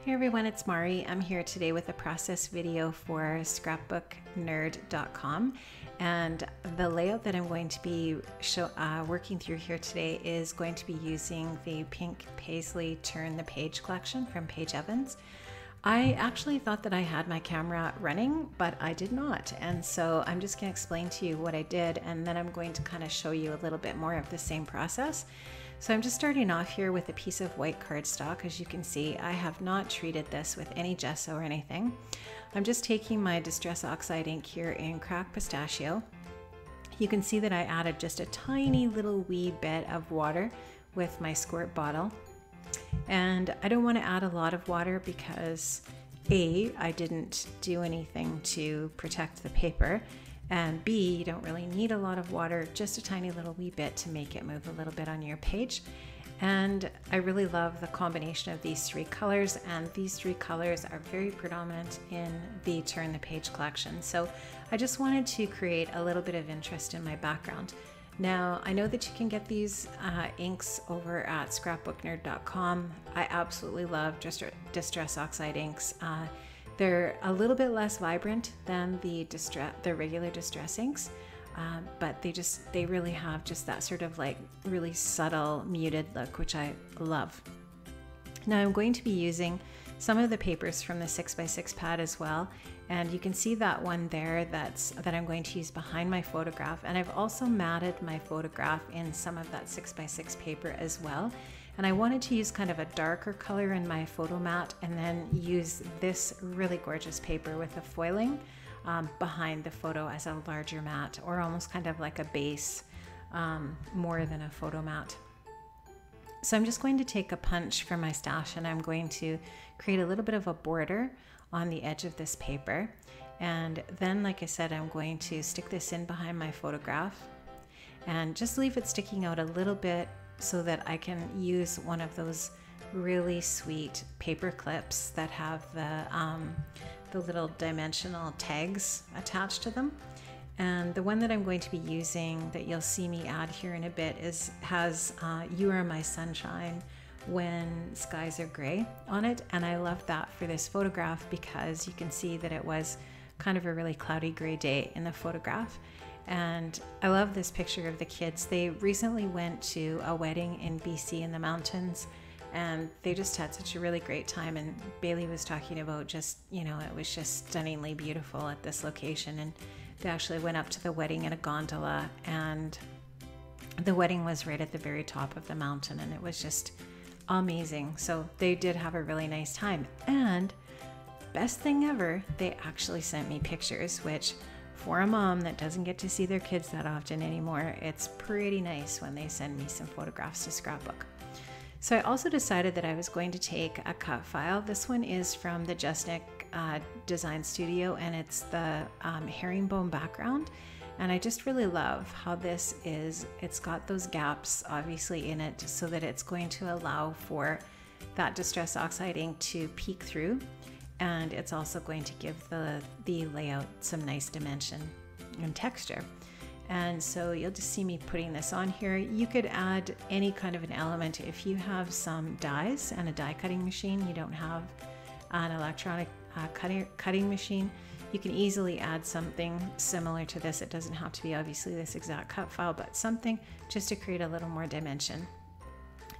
Hey everyone, it's Mari. I'm here today with a process video for scrapbooknerd.com, and the layout that I'm going to be working through here today is going to be using the pink paisley turn the page collection from Paige Evans. I actually thought that I had my camera running, but I did not, and so I'm just going to explain to you what I did, and then I'm going to kind of show you a little bit more of the same process. So I'm just starting off here with a piece of white cardstock. As you can see, I have not treated this with any gesso or anything. I'm just taking my Distress Oxide ink here in Cracked Pistachio. You can see that I added just a tiny little wee bit of water with my squirt bottle. And I don't want to add a lot of water because A, I didn't do anything to protect the paper, and B, you don't really need a lot of water, just a tiny little wee bit to make it move a little bit on your page. And I really love the combination of these three colors, and these three colors are very predominant in the Turn the Page collection. So I just wanted to create a little bit of interest in my background. Now, I know that you can get these inks over at scrapbooknerd.com. I absolutely love Distress Oxide inks. They're a little bit less vibrant than the regular distress inks, but they really have just that sort of like really subtle muted look, which I love. Now I'm going to be using some of the papers from the 6x6 pad as well, and you can see that one there that I'm going to use behind my photograph, and I've also matted my photograph in some of that 6x6 paper as well. And I wanted to use kind of a darker color in my photo mat and then use this really gorgeous paper with the foiling behind the photo as a larger mat, or almost kind of like a base more than a photo mat. So I'm just going to take a punch from my stash and I'm going to create a little bit of a border on the edge of this paper. And then, like I said, I'm going to stick this in behind my photograph and just leave it sticking out a little bit so that I can use one of those really sweet paper clips that have the little dimensional tags attached to them. And the one that I'm going to be using that you'll see me add here in a bit has You Are My Sunshine When Skies Are Gray on it. And I love that for this photograph because you can see that it was kind of a really cloudy gray day in the photograph. And I love this picture of the kids. They recently went to a wedding in BC in the mountains, and they just had such a really great time. And Bailey was talking about just, you know, it was just stunningly beautiful at this location. And they actually went up to the wedding in a gondola, and the wedding was right at the very top of the mountain, and it was just amazing. So they did have a really nice time. And best thing ever, they actually sent me pictures, which for a mom that doesn't get to see their kids that often anymore, it's pretty nice when they send me some photographs to Scrapbook. So I also decided that I was going to take a cut file. This one is from the Justnick Design Studio, and it's the herringbone background. And I just really love how this is. It's got those gaps obviously in it so that it's going to allow for that Distress Oxide ink to peek through. And it's also going to give the layout some nice dimension and texture. And so you'll just see me putting this on here. You could add any kind of an element. If you have some dies and a die cutting machine, you don't have an electronic cutting machine, you can easily add something similar to this. It doesn't have to be obviously this exact cut file, but something just to create a little more dimension.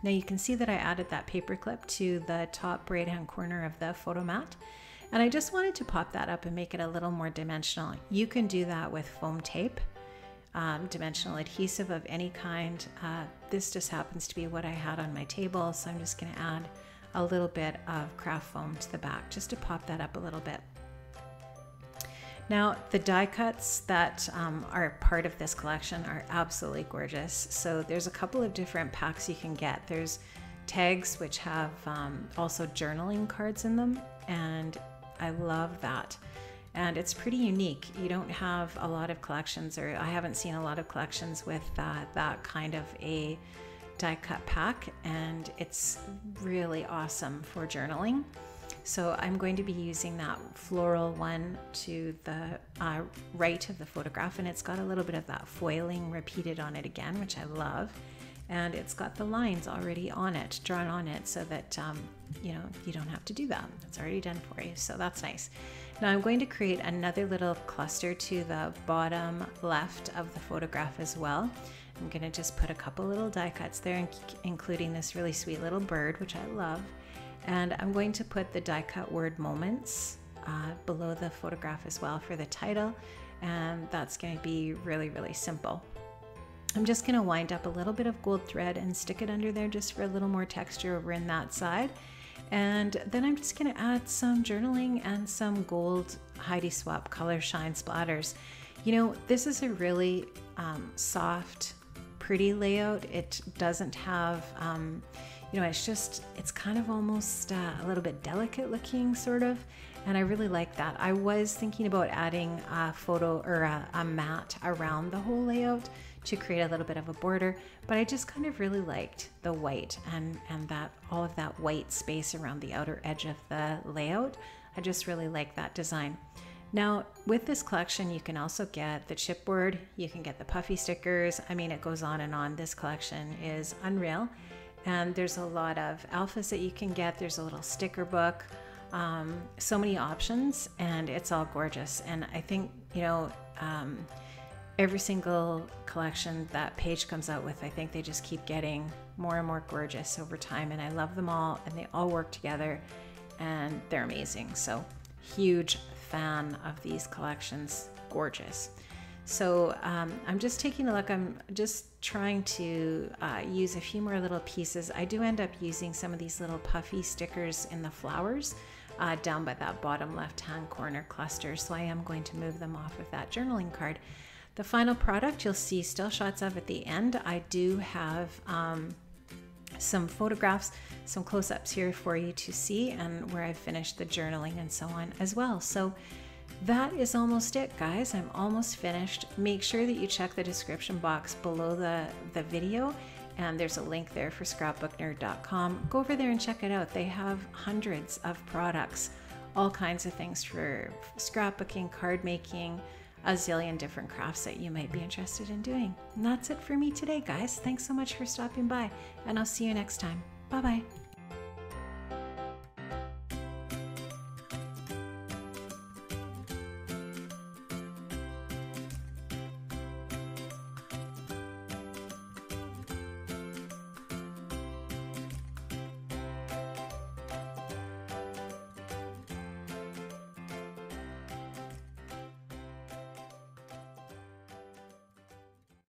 Now you can see that I added that paper clip to the top right hand corner of the photo mat, and I just wanted to pop that up and make it a little more dimensional. You can do that with foam tape, dimensional adhesive of any kind. This just happens to be what I had on my table, so I'm just going to add a little bit of craft foam to the back just to pop that up a little bit. Now, the die cuts that are part of this collection are absolutely gorgeous. So there's a couple of different packs you can get. There's tags which have also journaling cards in them, and I love that. And it's pretty unique. You don't have a lot of collections, or I haven't seen a lot of collections with that kind of a die cut pack, and it's really awesome for journaling. So I'm going to be using that floral one to the right of the photograph, and it's got a little bit of that foiling repeated on it again, which I love. and it's got the lines already on it, drawn on it, so that you know, you don't have to do that. It's already done for you, so that's nice. Now I'm going to create another little cluster to the bottom left of the photograph as well. I'm going to just put a couple little die cuts there, including this really sweet little bird, which I love. And I'm going to put the die cut word moments below the photograph as well for the title. And that's going to be really, really simple. I'm just going to wind up a little bit of gold thread and stick it under there just for a little more texture over in that side. And then I'm just going to add some journaling and some gold Heidi Swap color shine splatters. You know, this is a really soft, pretty layout. It doesn't have, you know, it's kind of almost a little bit delicate looking sort of. And I really like that. I was thinking about adding a photo or a mat around the whole layout to create a little bit of a border, but I just kind of really liked the white and that all of that white space around the outer edge of the layout. I just really like that design. Now with this collection, you can also get the chipboard, you can get the puffy stickers. I mean, it goes on and on. This collection is unreal. And there's a lot of alphas that you can get. There's a little sticker book, so many options, and it's all gorgeous. And I think, you know, every single collection that Paige comes out with, I think they just keep getting more and more gorgeous over time, and I love them all, and they all work together, and they're amazing. So huge fan of these collections, gorgeous. So I'm just taking a look. I'm just trying to use a few more little pieces. I do end up using some of these little puffy stickers in the flowers down by that bottom left-hand corner cluster, so I am going to move them off of that journaling card. The final product you'll see still shots of at the end. I do have some photographs, some close-ups here for you to see, and where I've finished the journaling and so on as well. So that is almost it, guys. I'm almost finished. Make sure that you check the description box below the video, and there's a link there for scrapbooknerd.com. Go over there and check it out. They have hundreds of products, all kinds of things for scrapbooking, card making, a zillion different crafts that you might be interested in doing. And that's it for me today, guys. Thanks so much for stopping by, and I'll see you next time. Bye-bye.